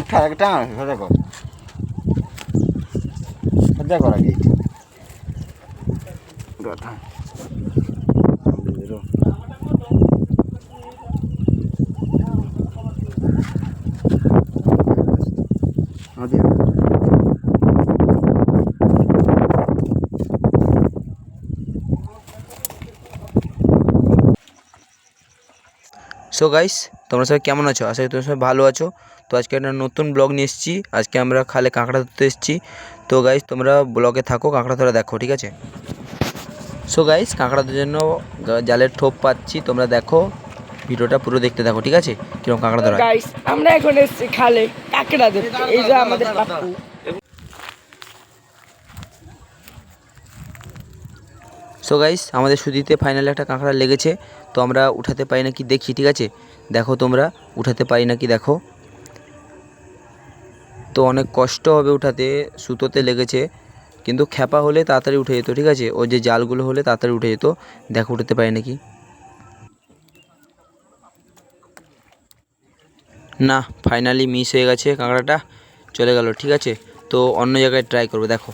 উঠা একটা সোজা কর, সোজা কর আগে গাথা সো গাইস, তোমরা সবাই কেমন আছো? আশা করি তোমরা সবাই ভালো আছো। তো আজকে একটা নতুন ব্লগ নিয়ে এসেছি। আজকে আমরা খালে কাঁকড়া ধরতে এসেছি। তো গাইস, তোমরা ব্লগে থাকো, কাঁকড়া ধরা দেখো, ঠিক আছে? সো গাইস, কাঁকড়া ধরার জন্য জালের ঠোপ পাচ্ছি, তোমরা দেখো, ভিডিওটা পুরো দেখতে দেখো, ঠিক আছে? কিরকম কাঁকড়া ধরা। গাইস, আমরা এখন এসেছি খালে কাঁকড়া ধরতে। এই যে আমাদের পাপ্পু। সো গাইস, আমাদের সুদিতে ফাইনালি একটা কাঁকড়া লেগেছে। তো আমরা উঠাতে পারি নাকি দেখি, ঠিক আছে? দেখো তোমরা, উঠাতে পারি নাকি দেখো। তো অনেক কষ্ট হবে উঠাতে, সুতোতে লেগেছে, কিন্তু খ্যাপা হলে তাড়াতাড়ি উঠে যেত, ঠিক আছে? ওই যে জালগুলো হলে তাড়াতাড়ি উঠে যেত। দেখো উঠাতে পারি নাকি। না, ফাইনালি মিস হয়ে গেছে, কাঁকড়াটা চলে গেল, ঠিক আছে? তো অন্য জায়গায় ট্রাই করবো, দেখো।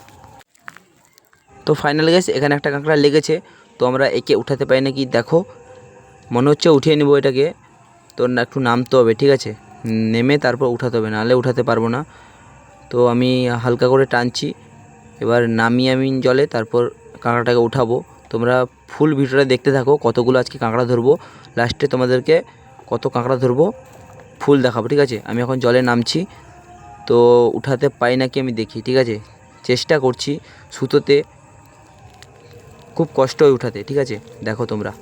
তো ফাইনালি গেছে, এখানে একটা কাঁকড়া লেগেছে। তো আমরা একে উঠাতে পারি নাকি দেখো। মনে হচ্ছে উঠিয়ে নেবো এটাকে। তো একটু নামতে হবে, ঠিক আছে? নেমে তারপর উঠাতে হবে, নাহলে উঠাতে পারবো না। তো আমি হালকা করে টানছি, এবার নামিয়ে আমি জলে, তারপর কাঁকড়াটাকে উঠাবো। তোমরা ফুল ভিডিওটা দেখতে থাকো, কতগুলো আজকে কাঁকড়া ধরবো। লাস্টে তোমাদেরকে কত কাঁকড়া ধরবো ফুল দেখাবো, ঠিক আছে? আমি এখন জলে নামছি, তো উঠাতে পাই নাকি আমি দেখি, ঠিক আছে? চেষ্টা করছি, সুতোতে খুব কষ্ট হয় উঠাতে, ঠিক আছে? দেখো তোমরা।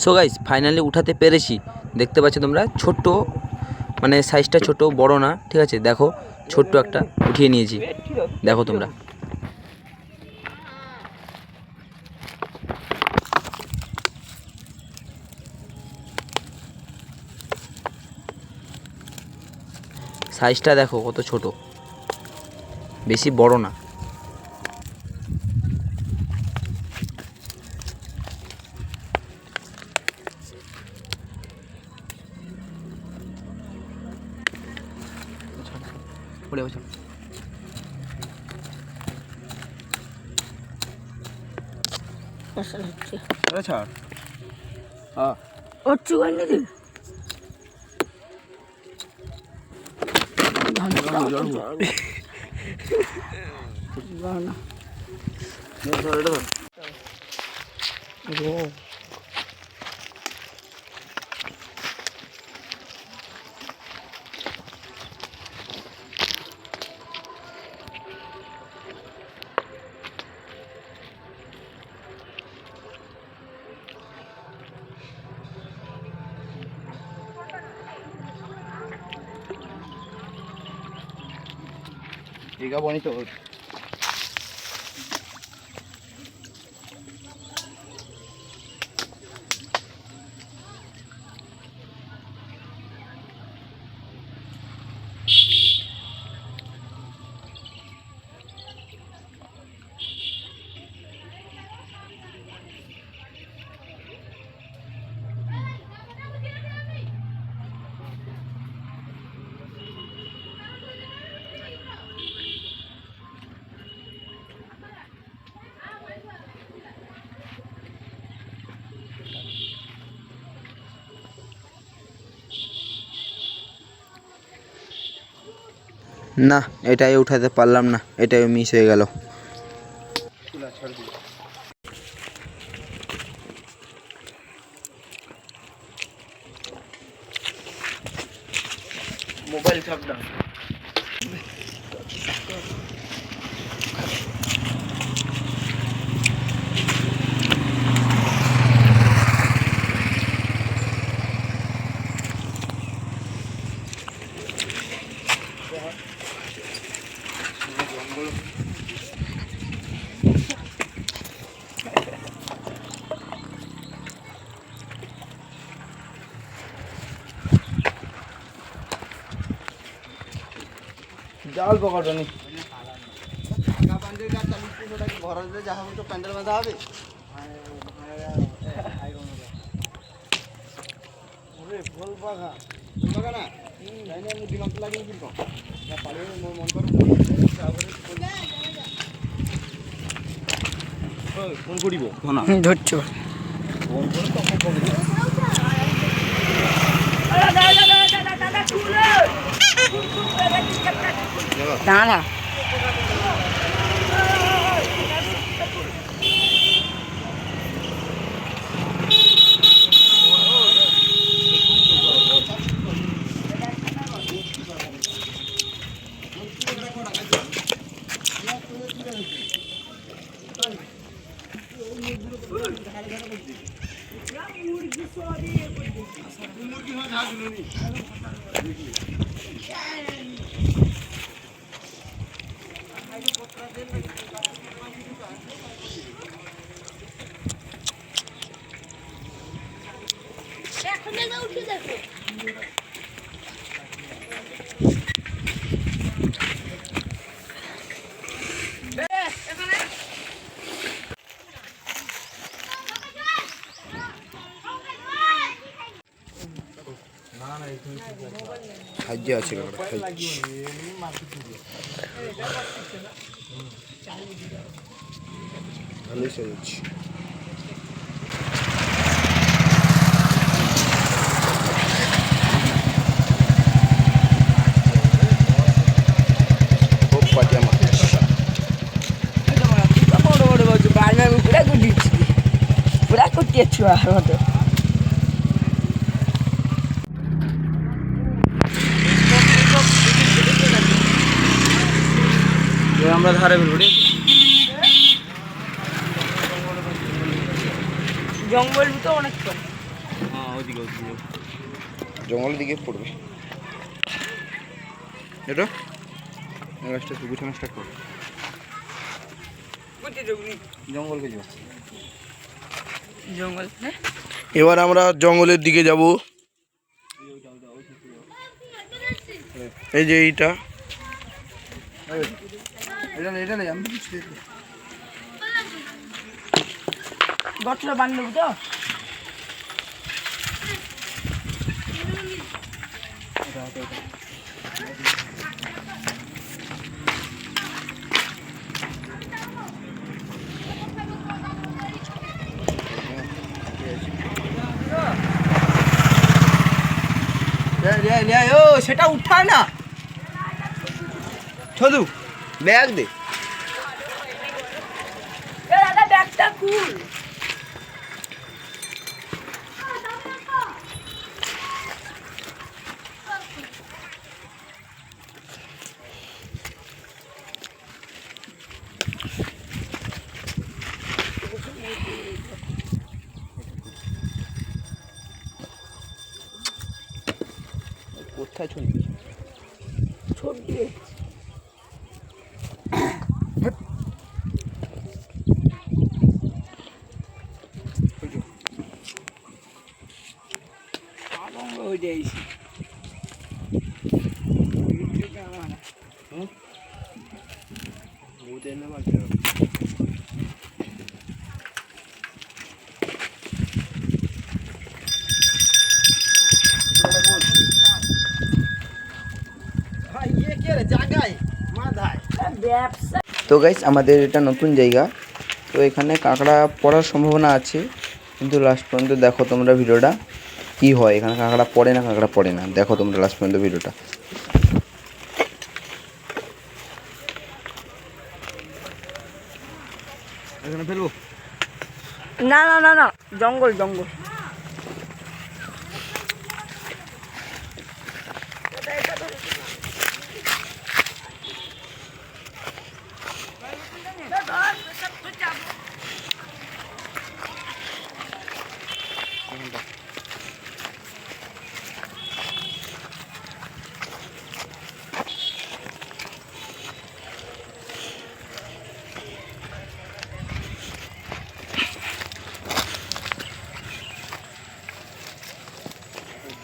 সো গাইস, ফাইনালি উঠাতে পেরেছি। দেখতে পাচ্ছ তোমরা, ছোট্ট মানে সাইজটা ছোট, বড় না, ঠিক আছে? দেখো, ছোট্ট একটা উঠিয়ে নিয়েছি, দেখো তোমরা। সাইজটা দেখো কত ছোট, বেশি বড় না। ছাড় হ্যাঁ হচ্ছে নাকি? ঠিক আছে তো না, এটাই উঠাতে পারলাম না, এটাই মিস হয়ে গেল। মোবাইল চাপটা জাল পকড়নি। ঘর যা হবে তো প্যান্ডেল বাঁধা হবে। ফুল বাগা না দিমাগ লাগিয়ে দিল পারে মন করে ফোন করিব না ধরছো ফোন করে তখন দাঁড়া উঠে দেখো সাহায্য আছে ভালোই সাজাচ্ছি। পুরা করতে ছুয়া মতো আমরা ধারে ফেলবো জঙ্গল তো অনেকক্ষণ হ্যাঁ ওইদিকে জঙ্গলের দিকে পড়বে এটা গাছটা গুছানো স্টার্ট করো জঙ্গলকে যাও জঙ্গল এবার আমরা জঙ্গলের দিকে যাব। এই যে এইটা এটা নেই আমি গঠটা বান্ধব তো সেটা উঠা না ছদু ব্যাগ দে দাদা ব্যাগটা খুল কোথায় ছবি ছবি হয়ে যাইছি ব্যবসা তো গাইস আমাদের এটা নতুন জায়গা, তো এখানে কাঁকড়া পড়ার সম্ভাবনা আছে, কিন্তু লাস্ট পর্যন্ত দেখো তোমরা ভিডিওটা কি হয়। এখানে কাঁকড়া পড়ে না, দেখো তোমরা লাস্ট পর্যন্ত ভিডিওটা। এখানে ফেলবো না না না না জঙ্গল জঙ্গল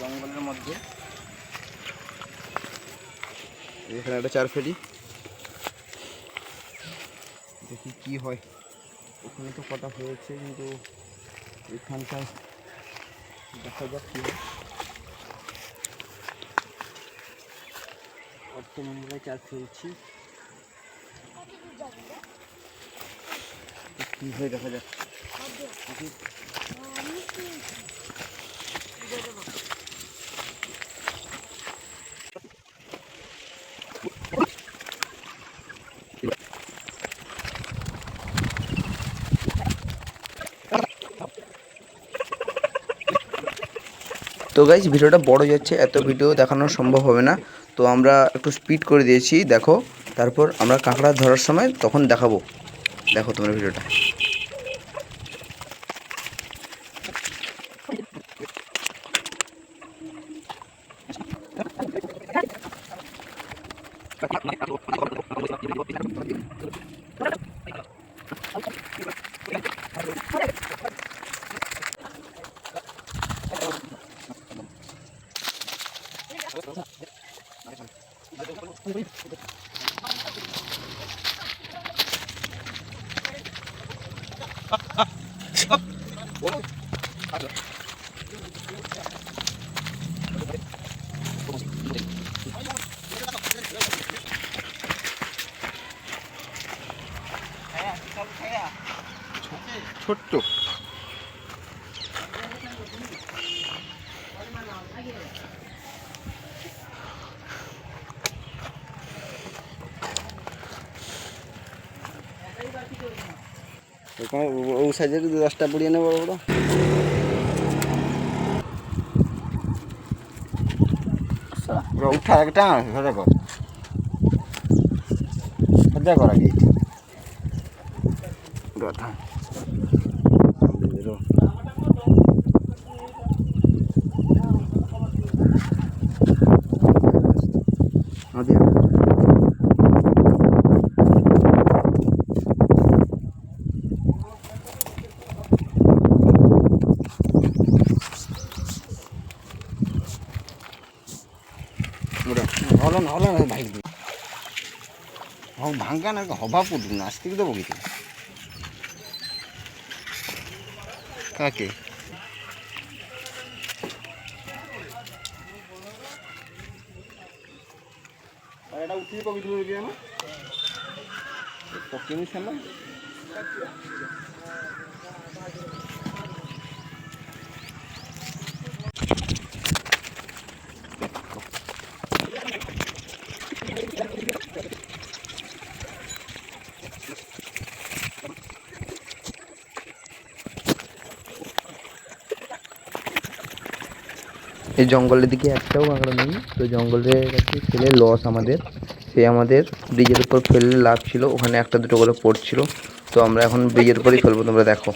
জঙ্গলের মধ্যে এখানে একটা চার ফেলি দেখি কি হয়। ওখানে তো কটা হয়েছে, কিন্তু এখানটায় দেখা যাক কি হয়। বর্তমানে আমরা চার ফেলছি, কি হয় দেখা যাক। তো গাইজ ভিডিওটা বড় যাচ্ছে, এত ভিডিও দেখানো সম্ভব হবে না, তো আমরা একটু স্পিড করে দিয়েছি দেখো। তারপর আমরা কাঁকড়া ধরার সময় তখন দেখাবো, দেখো তোমরা ভিডিওটা। ছোট্ট ও সাইজের 10টা পুড়িয়ে নেবো বড় বড়। উঠা একটা সাজা কর, সাজা কর আগে। হলেন হলেন ভাই ভাঙ্গা না হবা পুটু নাস্তিক দেবো কিছু কাকে এটা উঠিয়ে কবি তুলে দিয়ে না পকিনি সামনে। এই জঙ্গলের দিকে একটাও কাঁকড়া নেই, তো জঙ্গলের কাছে ফেলে লস আমাদের। সে আমাদের ব্রিজের উপর ফেললে লাভ ছিল, ওখানে একটা দুটো করে পড়ছিল, তো আমরা এখন ব্রিজের উপরেই ফেলবো, তোমরা দেখো।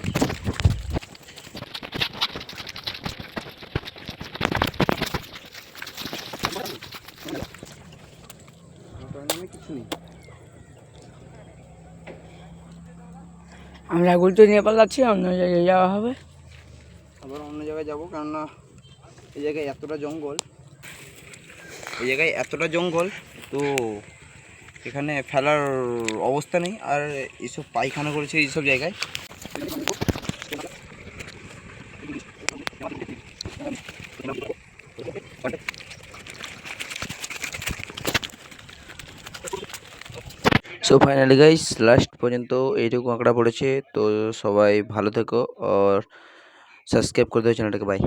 আমরা গুলতে নিয়ে পালাচ্ছি, অন্য জায়গায় যাওয়া হবে। আবার অন্য জায়গায় যাবো, কেননা এই জায়গায় এতটা জঙ্গল, এই জায়গায় এতটা জঙ্গল, তো এখানে ফেলার অবস্থা নেই। আর এইসব পায়খানা করেছে এইসব জায়গায়। সো ফাইনালি গাইস লাস্ট পর্যন্ত এইটুকু আঁকড়া পড়েছে, তো সবাই ভালো থেকো আর সাবস্ক্রাইব করে দেবো চ্যানেলটাকে। বাই।